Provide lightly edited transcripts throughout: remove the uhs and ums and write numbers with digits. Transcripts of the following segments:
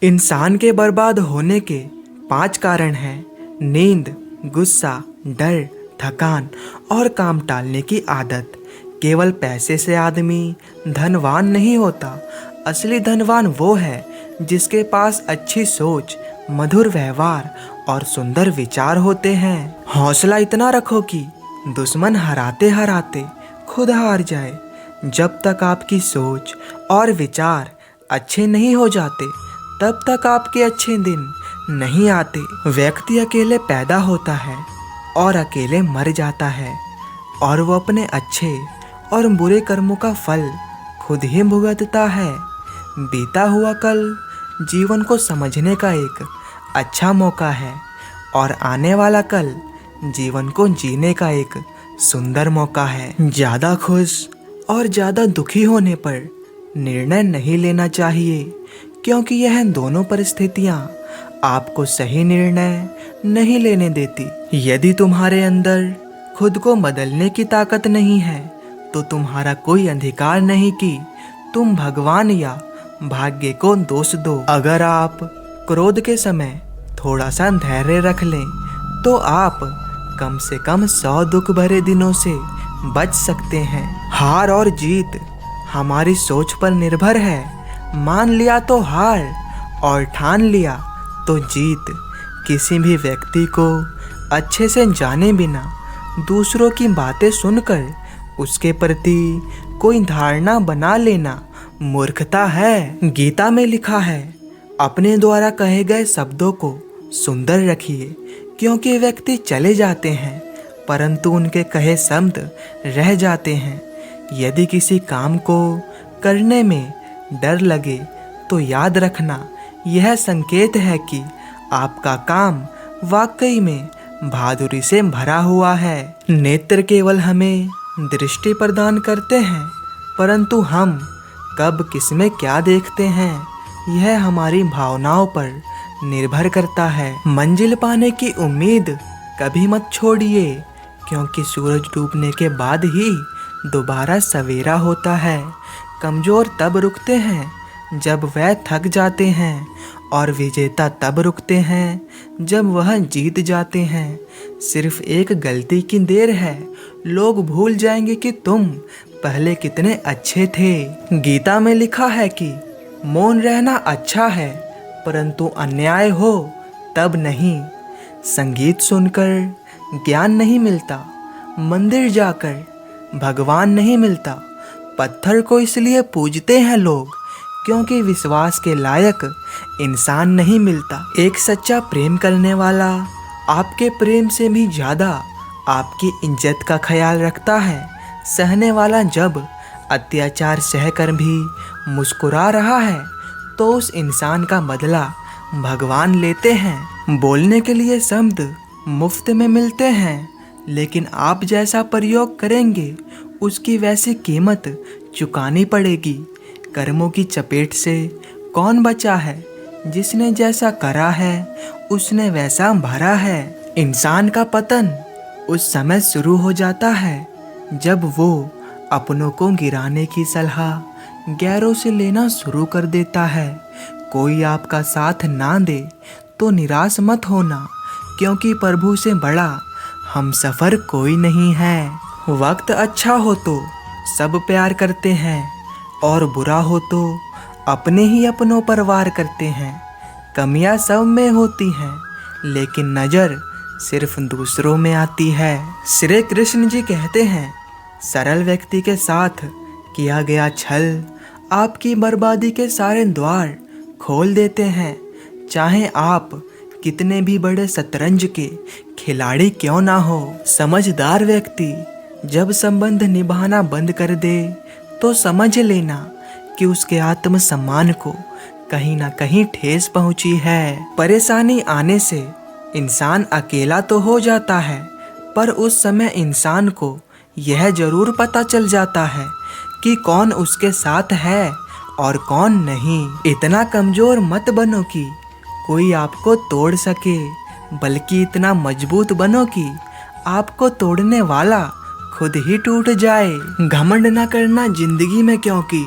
इंसान के बर्बाद होने के 5 कारण हैं। नींद, गुस्सा, डर, थकान और काम टालने की आदत। केवल पैसे से आदमी धनवान नहीं होता। असली धनवान वो है जिसके पास अच्छी सोच, मधुर व्यवहार और सुंदर विचार होते हैं। हौसला इतना रखो कि दुश्मन हराते हराते खुद हार जाए। जब तक आपकी सोच और विचार अच्छे नहीं हो जाते तब तक आपके अच्छे दिन नहीं आते। व्यक्ति अकेले पैदा होता है और अकेले मर जाता है और वो अपने अच्छे और बुरे कर्मों का फल खुद ही भुगतता है। बीता हुआ कल जीवन को समझने का एक अच्छा मौका है और आने वाला कल जीवन को जीने का एक सुंदर मौका है। ज़्यादा खुश और ज़्यादा दुखी होने पर निर्णय नहीं लेना चाहिए, क्योंकि यह दोनों परिस्थितियां आपको सही निर्णय नहीं लेने देती। यदि तुम्हारे अंदर खुद को बदलने की ताकत नहीं है तो तुम्हारा कोई अधिकार नहीं कि तुम भगवान या भाग्य को दोष दो। अगर आप क्रोध के समय थोड़ा सा धैर्य रख लें तो आप कम से कम 100 दुख भरे दिनों से बच सकते हैं। हार और जीत हमारी सोच पर निर्भर है। मान लिया तो हार और ठान लिया तो जीत। किसी भी व्यक्ति को अच्छे से जाने बिना दूसरों की बातें सुनकर उसके प्रति कोई धारणा बना लेना मूर्खता है। गीता में लिखा है, अपने द्वारा कहे गए शब्दों को सुंदर रखिए, क्योंकि व्यक्ति चले जाते हैं परंतु उनके कहे शब्द रह जाते हैं। यदि किसी काम को करने में डर लगे तो याद रखना, यह संकेत है कि आपका काम वाकई में बहादुरी से भरा हुआ है। नेत्र केवल हमें दृष्टि प्रदान करते हैं, परंतु हम कब किसमें क्या देखते हैं यह हमारी भावनाओं पर निर्भर करता है। मंजिल पाने की उम्मीद कभी मत छोड़िए, क्योंकि सूरज डूबने के बाद ही दोबारा सवेरा होता है। कमजोर तब रुकते हैं जब वह थक जाते हैं और विजेता तब रुकते हैं जब वह जीत जाते हैं। सिर्फ एक गलती की देर है, लोग भूल जाएंगे कि तुम पहले कितने अच्छे थे। गीता में लिखा है कि मौन रहना अच्छा है, परंतु अन्याय हो तब नहीं। संगीत सुनकर ज्ञान नहीं मिलता, मंदिर जाकर भगवान नहीं मिलता। पत्थर को इसलिए पूजते हैं लोग क्योंकि विश्वास के लायक इंसान नहीं मिलता। एक सच्चा प्रेम करने वाला आपके प्रेम से भी ज़्यादा आपकी इज्जत का ख्याल रखता है। सहने वाला जब अत्याचार सहकर भी मुस्कुरा रहा है तो उस इंसान का बदला भगवान लेते हैं। बोलने के लिए शब्द मुफ्त में मिलते हैं, लेकिन आप जैसा प्रयोग करेंगे उसकी वैसी कीमत चुकानी पड़ेगी। कर्मों की चपेट से कौन बचा है? जिसने जैसा करा है उसने वैसा भरा है। इंसान का पतन उस समय शुरू हो जाता है जब वो अपनों को गिराने की सलाह गैरों से लेना शुरू कर देता है। कोई आपका साथ ना दे तो निराश मत होना, क्योंकि प्रभु से बड़ा हम सफ़र कोई नहीं है। वक्त अच्छा हो तो सब प्यार करते हैं और बुरा हो तो अपने ही अपनों पर वार करते हैं। कमियां सब में होती हैं, लेकिन नज़र सिर्फ दूसरों में आती है। श्री कृष्ण जी कहते हैं, सरल व्यक्ति के साथ किया गया छल आपकी बर्बादी के सारे द्वार खोल देते हैं। चाहे आप कितने भी बड़े शतरंज के खिलाड़ी क्यों ना हो। समझदार व्यक्ति जब संबंध निभाना बंद कर दे तो समझ लेना कि उसके आत्मसम्मान को कहीं ना कहीं ठेस पहुंची है। परेशानी आने से इंसान अकेला तो हो जाता है, पर उस समय इंसान को यह जरूर पता चल जाता है कि कौन उसके साथ है और कौन नहीं। इतना कमजोर मत बनो कि कोई आपको तोड़ सके, बल्कि इतना मजबूत बनो कि आपको तोड़ने वाला खुद ही टूट जाए। घमंड न करना जिंदगी में, क्योंकि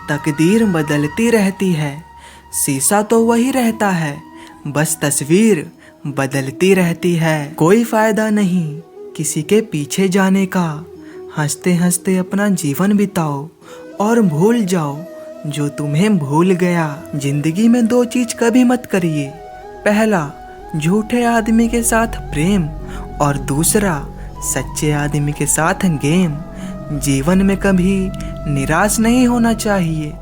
तकदीर बदलती रहती है। शीशा तो वही रहता है, बस तस्वीर बदलती रहती है। कोई फायदा नहीं किसी के पीछे जाने का, हंसते हंसते अपना जीवन बिताओ और भूल जाओ जो तुम्हें भूल गया। जिंदगी में दो चीज कभी मत करिए, पहला झूठे आदमी के साथ प्रेम और दूसरा सच्चे आदमी के साथ गेम। जीवन में कभी निराश नहीं होना चाहिए,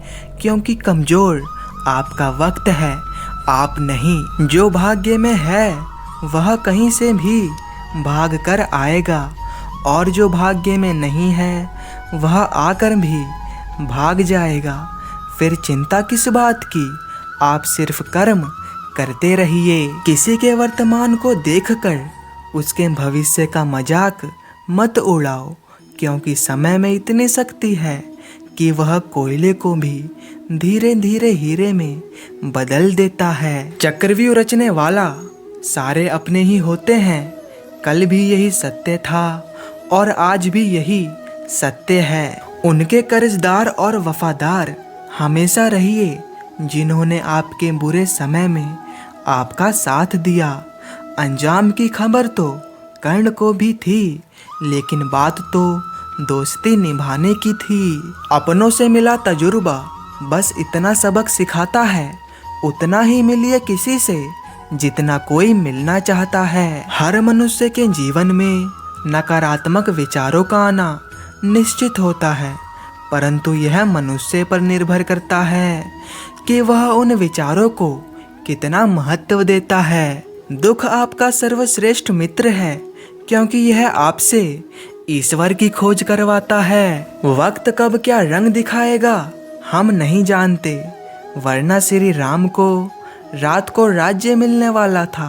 क्योंकि कमजोर आपका वक्त है, आप नहीं। जो भाग्य में है वह कहीं से भी भाग कर आएगा, और जो भाग्य में नहीं है वह आकर भी भाग जाएगा। फिर चिंता किस बात की, आप सिर्फ कर्म करते रहिए। किसी के वर्तमान को देखकर उसके भविष्य का मजाक मत उड़ाओ, क्योंकि समय में इतनी शक्ति है कि वह कोयले को भी धीरे धीरे हीरे में बदल देता है। चक्रव्यूह रचने वाला सारे अपने ही होते हैं, कल भी यही सत्य था और आज भी यही सत्य है। उनके कर्जदार और वफादार हमेशा रहिए जिन्होंने आपके बुरे समय में आपका साथ दिया। अंजाम की खबर तो कर्ण को भी थी, लेकिन बात तो दोस्ती निभाने की थी। अपनों से मिला तजुर्बा बस इतना सबक सिखाता है, उतना ही मिलिए किसी से जितना कोई मिलना चाहता है। हर मनुष्य के जीवन में नकारात्मक विचारों का आना निश्चित होता है, परंतु यह मनुष्य पर निर्भर करता है कि वह उन विचारों को कितना महत्व देता है। दुख आपका सर्वश्रेष्ठ मित्र है, क्योंकि यह आपसे ईश्वर की खोज करवाता है। वक्त कब क्या रंग दिखाएगा हम नहीं जानते, वरना श्री राम को रात को राज्य मिलने वाला था,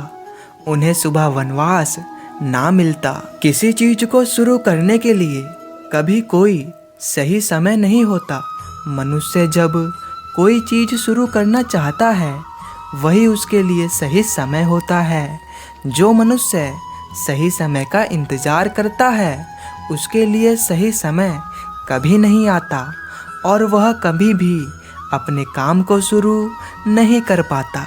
उन्हें सुबह वनवास ना मिलता। किसी चीज को शुरू करने के लिए कभी कोई सही समय नहीं होता। मनुष्य जब कोई चीज शुरू करना चाहता है वही उसके लिए सही समय होता है। जो मनुष्य सही समय का इंतजार करता है उसके लिए सही समय कभी नहीं आता और वह कभी भी अपने काम को शुरू नहीं कर पाता।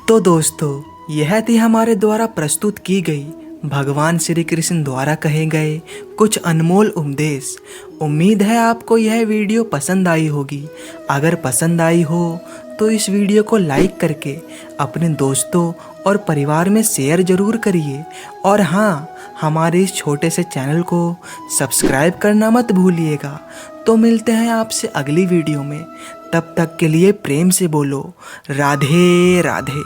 तो दोस्तों, यह थी हमारे द्वारा प्रस्तुत की गई भगवान श्री कृष्ण द्वारा कहे गए कुछ अनमोल उपदेश। उम्मीद है आपको यह वीडियो पसंद आई होगी। अगर पसंद आई हो तो इस वीडियो को लाइक करके अपने दोस्तों और परिवार में शेयर जरूर करिए, और हाँ, हमारे इस छोटे से चैनल को सब्सक्राइब करना मत भूलिएगा। तो मिलते हैं आपसे अगली वीडियो में, तब तक के लिए प्रेम से बोलो राधे राधे।